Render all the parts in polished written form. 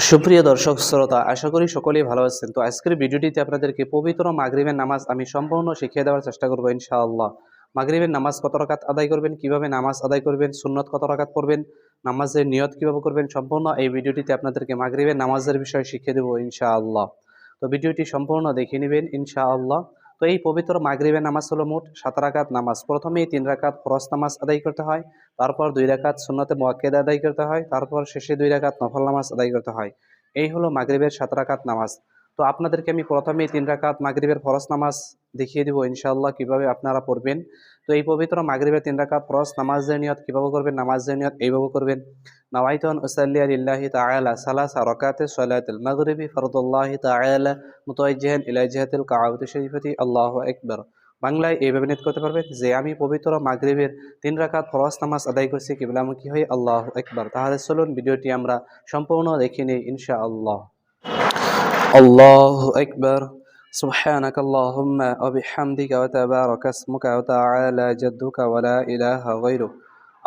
সুপ্রিয় দর্শক শ্রোতা, আশা করি সকলেই ভালো আছেন। তো আজকের ভিডিওটিতে আপনাদেরকে পবিত্র মাগরিবের নামাজ আমি সম্পূর্ণ শিখিয়ে দেওয়ার চেষ্টা করবো ইনশাআল্লাহ। মাগরিবের নামাজ কত রাকাত আদায় করবেন, কিভাবে নামাজ আদায় করবেন, সুন্নত কত রাকাত পড়বেন, নামাজের নিয়ত কিভাবে করবেন, সম্পূর্ণ এই ভিডিওটিতে আপনাদেরকে মাগরিবের নামাজের বিষয়ে শিখিয়ে দেবো ইনশাআল্লাহ। তো ভিডিওটি সম্পূর্ণ দেখে নেবেন ইনশাআল্লাহ। তো এই পবিত্র মাগরিবের নামাজ হলো মোট 7 রাকাত নামাজ। প্রথমেই 3 রাকাত ফরজ নামাজ আদায় করতে হয়, তারপর 2 রাকাত সুন্নতে মুআক্কাদা আদায় করতে হয়, তারপর শেষে 2 রাকাত নফল নামাজ আদায় করতে হয়। এই হলো মাগরিবের 7 রাকাত নামাজ। তো আপনাদেরকে আমি প্রথমেই 3 রাকাত মাগরিবের ফরজ নামাজ দেখিয়ে দিব ইনশাআল্লাহ কিভাবে আপনারা পড়বেন। তো এই পবিত্র মাগরিবের 3 রাকাত ফরজ নামাজের নিয়ত কিভাবে করবেন, নামাজের নিয়ত এইভাবে করবেন। নাওয়াইতু আন উসাল্লিয়া লিল্লাহি তাআলা সালাসা রাকাতি সালাতুল মাগরিবি ফরদুল্লাহি তাআলা মুতাওয়াজ্জিহান ইলা জিহাতিল কাবাতি শরীফাতি আল্লাহু আকবার। বাংলায় এইভাবে নিয়ত করতে পারবেন যে আমি পবিত্র মাগরিবের 3 রাকাত ফরজ নামাজ আদায় করছি কিবলামুখী হয়ে আল্লাহু আকবার। তাহলে চলুন ভিডিওটি আমরা সম্পূর্ণ দেখে নিই ইনশাআল্লাহ। আল্লাহু আকবার। سبحانك اللهم وبحمدك وتبارك اسمك وتعالى جدك ولا إله غيرك.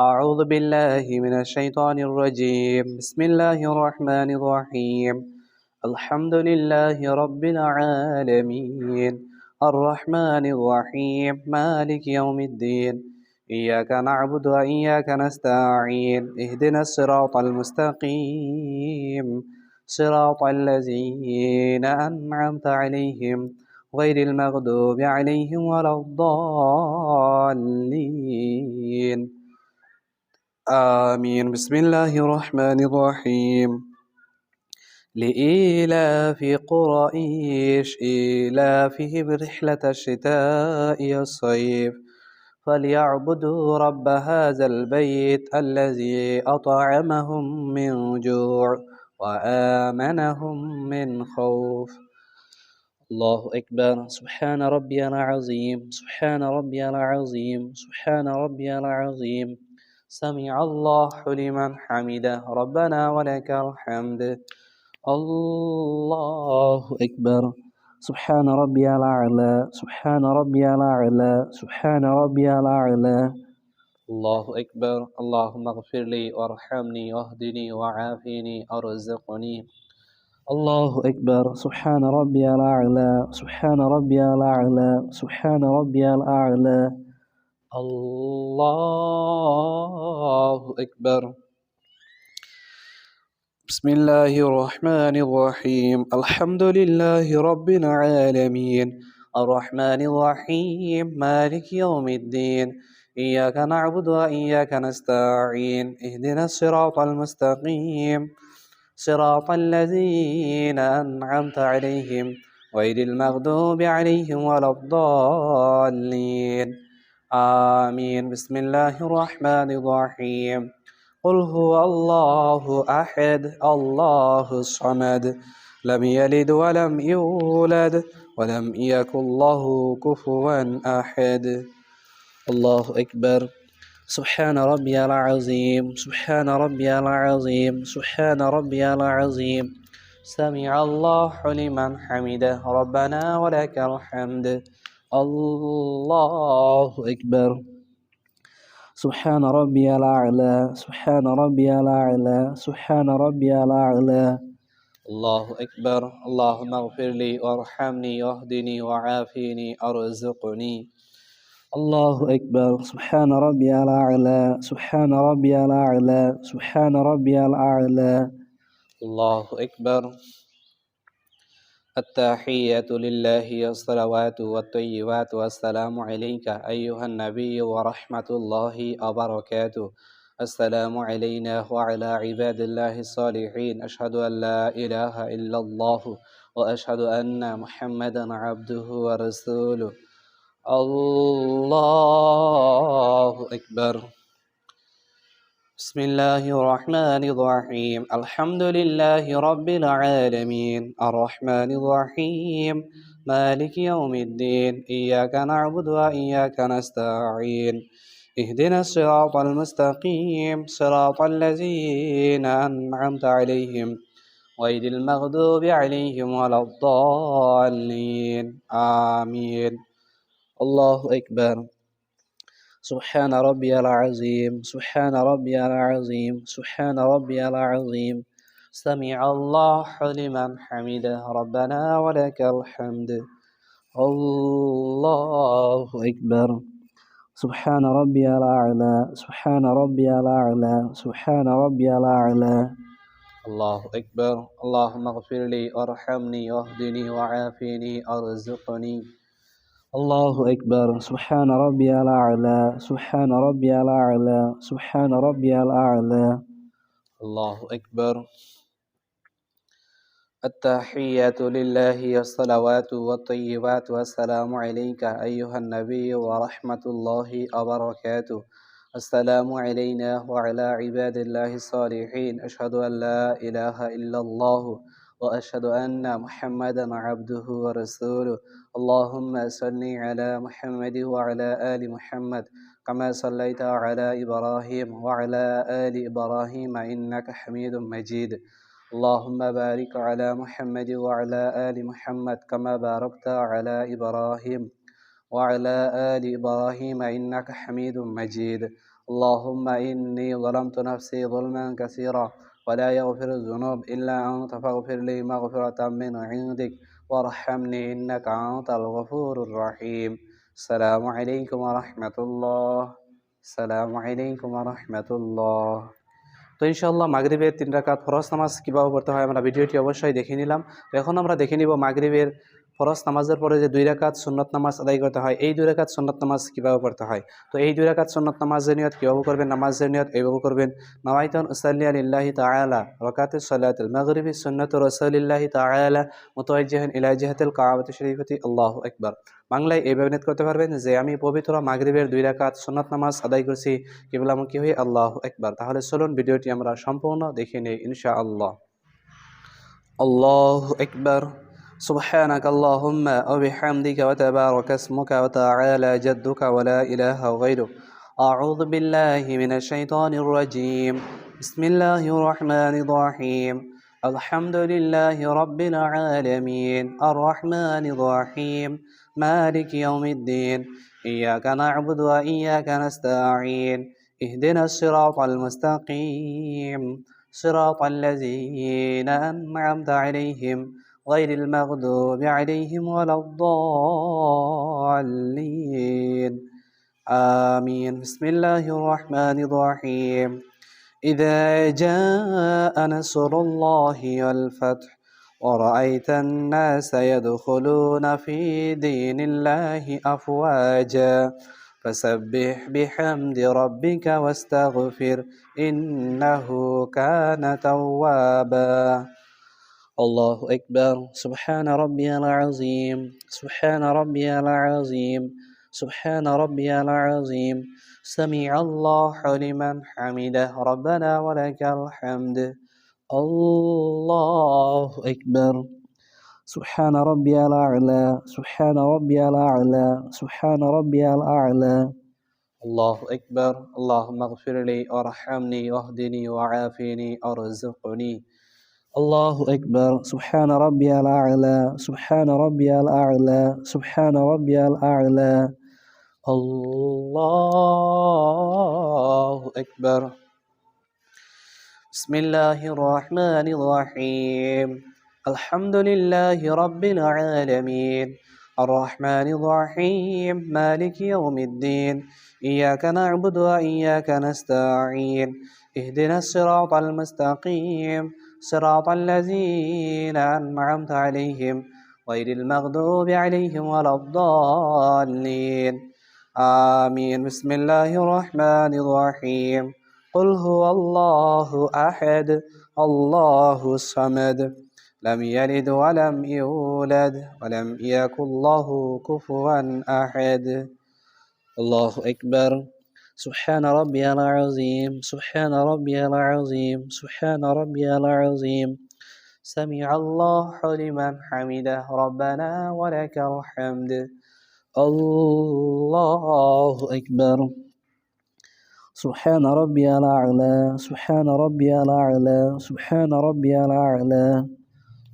أعوذ بالله من الشيطان الرجيم. بسم الله الرحمن الرحيم. الحمد لله رب العالمين الرحمن الرحيم مالك يوم الدين إياك نعبد وإياك نستعين اهدنا الصراط المستقيم صراط الذين أنعمت عليهم غير المغضوب عليهم ولا الضالين آمين. بسم الله الرحمن الرحيم. لإيلاف قريش إيلافهم رحلة الشتاء والصيف فليعبدوا رب هذا البيت الذي أطعمهم من جوع وآمنهم من خوف. الله أكبر. سبحان ربي العظيم سبحان ربي العظيم سبحان ربي العظيم. سمع الله لمن حمده ربنا ولك الحمد. الله أكبر. سبحان ربي الأعلى سبحان ربي الأعلى سبحان ربي الأعلى. الله أكبر. اللهم اغفر لي وارحمني واهدني وعافني أرزقني. الله أكبر. سبحان ربي الأعلى سبحان ربي الأعلى سبحان ربي الأعلى. الله أكبر. بسم الله الرحمن الرحيم. الحمد لله رب العالمين الرحمن الرحيم مالك يوم الدين إياك نعبد وإياك نستعين اهدنا الصراط المستقيم صراط الذين أنعمت عليهم غير المغضوب عليهم ولا الضالين آمين. بسم الله الرحمن الرحيم. قل هو الله أحد الله الصمد لم يلد ولم يولد ولم يكن له كفوا أحد. الله أكبر. سبحان ربي العظيم سبحان ربي العظيم سبحان ربي العظيم. سمع الله لمن حمده ربنا ولك الحمد. الله أكبر. سبحان ربي الأعلى سبحان ربي الأعلى سبحان ربي الأعلى. الله أكبر. اللهم اغفر لي وارحمني واهدني وعافني أرزقني. الله أكبر. سبحان ربي الأعلى سبحان ربي الأعلى سبحان ربي الأعلى. الله أكبر. التحية لله والصلوات والطيبات والسلام عليك أيها النبي ورحمة الله وبركاته. السلام علينا وعلى عباد الله الصالحين. أشهد أن لا إله إلا الله وأشهد أن محمدا عبده ورسوله. الله أكبر. بسم الله الرحمن الرحيم. الحمد لله رب العالمين الرحمن الرحيم مالك يوم الدين إياك نعبد وإياك نستعين اهدنا الصراط المستقيم صراط الذين أنعمت عليهم غير المغضوب عليهم ولا الضالين آمين. الله أكبر. سبحان ربي العظيم سبحان ربي العظيم سبحان ربي العظيم سمع الله لمن حمده ربنا ولك الحمد الله أكبر سبحان ربي الأعلى سبحان ربي الأعلى سبحان ربي الأعلى الله أكبر اللهم اغفر لي وارحمني واهدني وعافني أرزقني الله أكبر سبحان ربي الأعلى سبحان ربي الأعلى سبحان ربي الأعلى الله أكبر التحيات لله والصلوات والطيبات والسلام عليك أيها النبي ورحمة الله وبركاته السلام علينا وعلى عباد الله الصالحين أشهد أن لا إله إلا الله وأشهد أن محمدا عبده ورسوله اللهم صل على محمد وعلى آل محمد كما صليت على إبراهيم وعلى آل إبراهيم إنك حميد مجيد اللهم بارك على محمد وعلى آل محمد كما باركت على إبراهيم وعلى آل إبراهيم إنك حميد مجيد اللهم إني ظلمت نفسي ظلما كثيرا ولا يغفر الذنوب إلا أنت فاغفر لي مغفرة من عندك وارحمني إنك أنت الغفور الرحيم السلام عليكم ورحمة الله السلام عليكم ورحمة الله তো ইনশাআল্লাহ মাগরিবের 3 রাকাত ফরজ নামাজ কিভাবে পড়তে হয় আমরা ভিডিওটি অবশ্যই দেখে নিলাম। তো এখন আমরা দেখে নিব মাগরিবের ফরজ নামাজের পরে যে 2 রাকাত সুন্নত নামাজ আদায় করতে হয়, এই 2 রাকাত সুন্নত নামাজ কিভাবে পড়তে হয়। তো এই 2 রাকাত সুন্নত নামাজের নিয়ত কিভাবে করবেন, নামাজের নিয়ত এইভাবে করবেন। নাওয়াইতুন উসাল্লি লিল্লাহি তাআলা রাকাতুস সালাতুল মাগরিবি সুন্নাতু রাসূলিল্লাহি তাআলা মুতাওয়াজ্জিহান ইলা জিহাতিল কাবাতি শরীফাতি আল্লাহু আকবার। বাংলায় এইভাবে নিয়ত করতে পারবেন যে আমি পবিত্র মাগরিবের 2 রাকাত সুন্নত নামাজ আদায় করছি কিবলামুখী হয়ে আল্লাহু আকবার। তাহলে চলুন ভিডিওটি আমরা সম্পূর্ণ দেখে নেই ইনশাআল্লাহ। আল্লাহু আকবার سبحانك اللهم وبحمدك وتبارك اسمك وتعالى جدك ولا إله غيرك أعوذ بالله من الشيطان الرجيم بسم الله الرحمن الرحيم الحمد لله رب العالمين الرحمن الرحيم مالك يوم الدين إياك نعبد وإياك نستعين اهدنا الصراط المستقيم صراط الذين أنعمت عليهم غير المغضوب عليهم ولا الضالين آمين بسم الله الرحمن الرحيم إذا جاء نصر الله والفتح ورأيت الناس يدخلون في دين الله أفواجا فسبح بحمد ربك واستغفر إنه كان توابا الله أكبر سبحان ربي العظيم سبحان ربي العظيم سبحان ربي العظيم سمع الله لمن حمده ربنا ولك الحمد الله أكبر سبحان ربي الأعلى سبحان ربي الأعلى سبحان ربي الأعلى الله أكبر اللهم اغفر لي وارحمني واهدني وعافني أرزقني الله أكبر سبحان ربي الأعلى سبحان ربي الأعلى سبحان ربي الأعلى الله أكبر بسم الله الرحمن الرحيم الحمد لله رب العالمين الرحمن الرحيم مالك يوم الدين إياك نعبد وإياك نستعين اهدنا الصراط المستقيم صراط الذين أنعمت عليهم غير المغضوب عليهم ولا الضالين آمين بسم الله الرحمن الرحيم قل هو الله أحد الله الصمد لم يلد ولم يولد ولم يكن له كفوا أحد الله أكبر سبحان ربي العظيم سبحان ربي العظيم سبحان ربي العظيم سمع الله لمن حمده ربنا ولك الحمد الله أكبر سبحان ربي الأعلى سبحان ربي الأعلى سبحان ربي الأعلى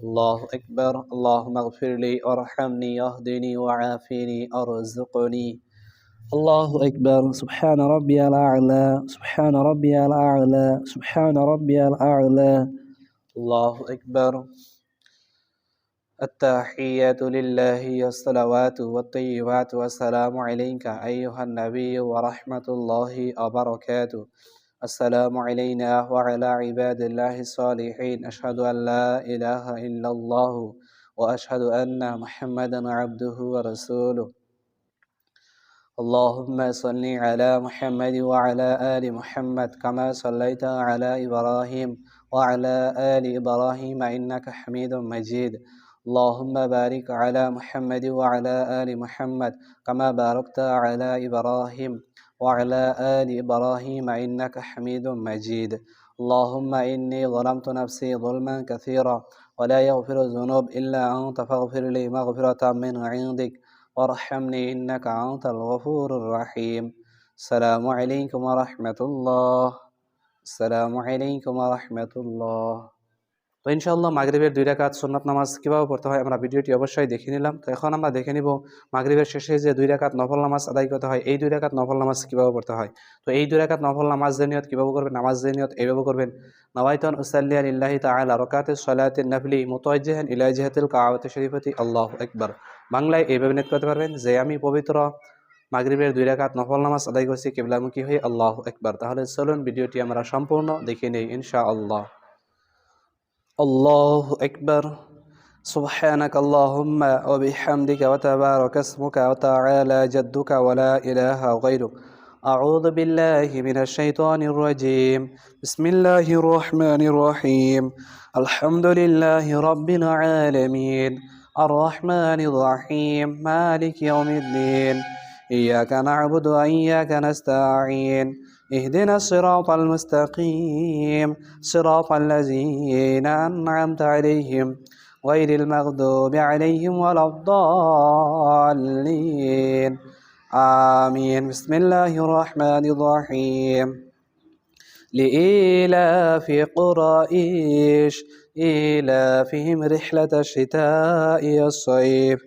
الله أكبر اللهم اغفر لي وارحمني واهدني وعافني أرزقني الله أكبر سبحان ربي الأعلى سبحان ربي الأعلى سبحان ربي الأعلى الله أكبر. التحيات لله والصلوات والطيبات والسلام عليك أيها النبي ورحمة الله وبركاته. السلام علينا وعلى عباد الله الصالحين. أشهد أن لا إله إلا الله وأشهد أن محمدا عبده ورسوله. اللهم صل على محمد وعلى آل محمد كما صليت على إبراهيم وعلى آل إبراهيم إنك حميد مجيد. اللهم بارك على محمد وعلى آل محمد كما باركت على إبراهيم وعلى آل إبراهيم إنك حميد مجيد. اللهم إني ظلمت نفسي ظلما كثيرا ولا يغفر الذنوب إلا أنت فاغفر لي مغفرة من عندك وارحمني إنك أنت الغفور الرحيم. السلام عليكم ورحمة الله. السلام عليكم ورحمة الله. তো ইনশাআল্লাহ মাগরিবের 2 রাকাত সুন্নাত নামাজ কিভাবে পড়তে হয় আমরা ভিডিওটি অবশ্যই দেখে নিলাম। তো এখন আমরা দেখে নিব মাগরিবের শেষে যে 2 রাকাত নফল নামাজ আদায় করতে হয়, এই 2 রাকাত নফল নামাজ কিভাবে পড়তে হয়। তো এই 2 রাকাত নফল নামাজের নিয়ত কিভাবে করবেন, নামাজের নিয়ত এইভাবে করবেন। নাওয়াইতুন উসাল্লি লিল্লাহি তাআলা রাকাতাস সালাতিন নাফলি মুতাওয়াজ্জিহান ইলা জিহাতিল কাবাতি শরীফাতি আল্লাহু আকবার। বাংলায় এইভাবে নিয়ত করতে পারবেন যে আমি পবিত্র মাগরিবের 2 রাকাত নফল নামাজ আদায় করছি কিবলামুখী হয়ে আল্লাহু আকবার। তাহলে চলুন ভিডিওটি আমরা সম্পূর্ণ দেখে নেই ইনশাআল্লাহ। الله أكبر. سبحانك اللهم وبحمدك وتبارك اسمك وتعالى جدك ولا إله غيرك. أعوذ بالله من الشيطان الرجيم. بسم الله الرحمن الرحيم. الحمد لله رب العالمين الرحمن الرحيم مالك يوم الدين. إياك نعبد وإياك نستعين. اهدنا الصراط المستقيم صراط الذين أنعمت عليهم غير المغضوب عليهم ولا الضالين آمين. بسم الله الرحمن الرحيم. لإيلاف قريش إيلافهم رحلة الشتاء والصيف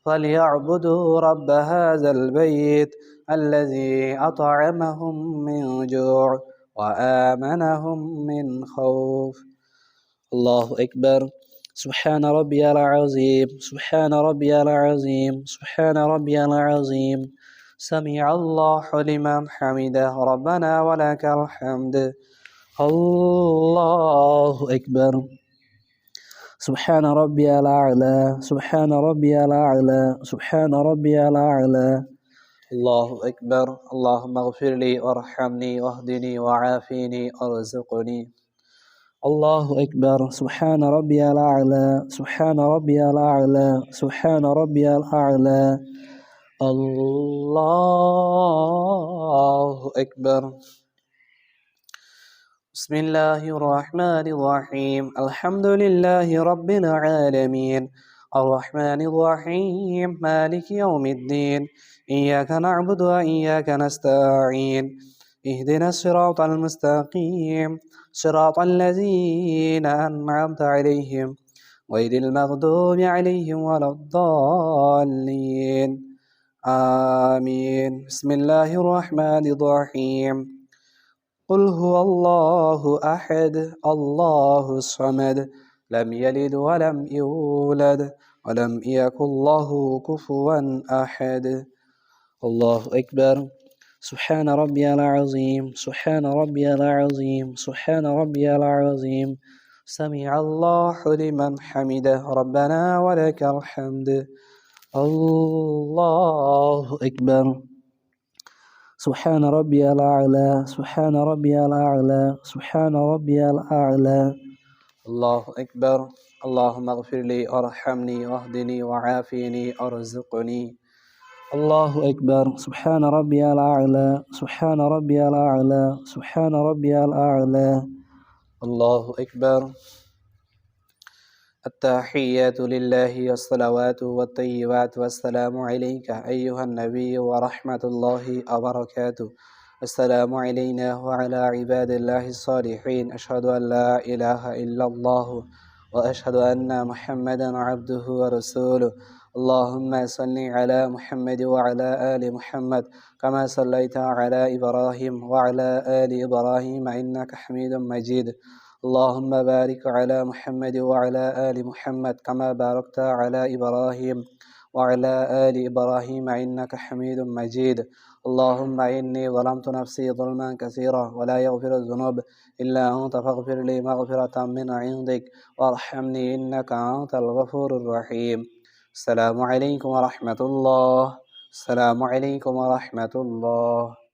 فليعبدوا رب هذا البيت الذي أطعمهم من جوع وآمنهم من خوف. الله أكبر. سبحان ربي العظيم سبحان ربي العظيم سبحان ربي العظيم. سمع الله لمن حمده ربنا ولك الحمد. الله أكبر. سبحان ربي الأعلى سبحان ربي الأعلى سبحان ربي الأعلى. الله أكبر. اللهم اغفر لي وارحمني واهدني وعافيني وارزقني. الله أكبر. سبحان ربي الأعلى سبحان ربي الأعلى سبحان ربي الأعلى. الله أكبر. بسم الله الرحمن الرحيم. الحمد لله رب العالمين الرحمن الرحيم مالك يوم الدين. إياك نعبد وإياك نستعين. اهدنا الصراط المستقيم صراط الذين أنعمت عليهم غير المغضوب عليهم ولا الضالين آمين. بسم الله الرحمن الرحيم. قل هو الله أحد الله الصمد لم يلد ولم يولد ولم يكن له كفوا أحد. الله أكبر. سبحان ربي العظيم سبحان ربي العظيم سبحان ربي العظيم. سمع الله لمن حمده ربنا ولك الحمد. الله أكبر. سبحان ربي الأعلى سبحان ربي الأعلى سبحان ربي الأعلى. الله أكبر. اللهم اغفر لي وارحمني واهدني وعافيني وارزقني. الله أكبر. سبحان ربي الأعلى سبحان ربي الأعلى سبحان ربي الأعلى. الله أكبر. التحيات لله والصلوات والطيبات والسلام عليك أيها النبي ورحمة الله وبركاته. السلام علينا وعلى عباد الله الصالحين. أشهد أن لا إله إلا الله وأشهد أن محمدا عبده ورسوله. اللهم صل على محمد وعلى آل محمد كما صليت على إبراهيم وعلى آل إبراهيم إنك حميد مجيد. اللهم بارك على محمد وعلى آل محمد كما باركت على إبراهيم وعلى آل إبراهيم إنك حميد مجيد. اللهم إني ظلمت نفسي ظلما كثيرا ولا يغفر الذنوب إلا أنت فاغفر لي مغفرة من عندك وارحمني إنك أنت الغفور الرحيم. السلام عليكم ورحمة الله. السلام عليكم ورحمة الله.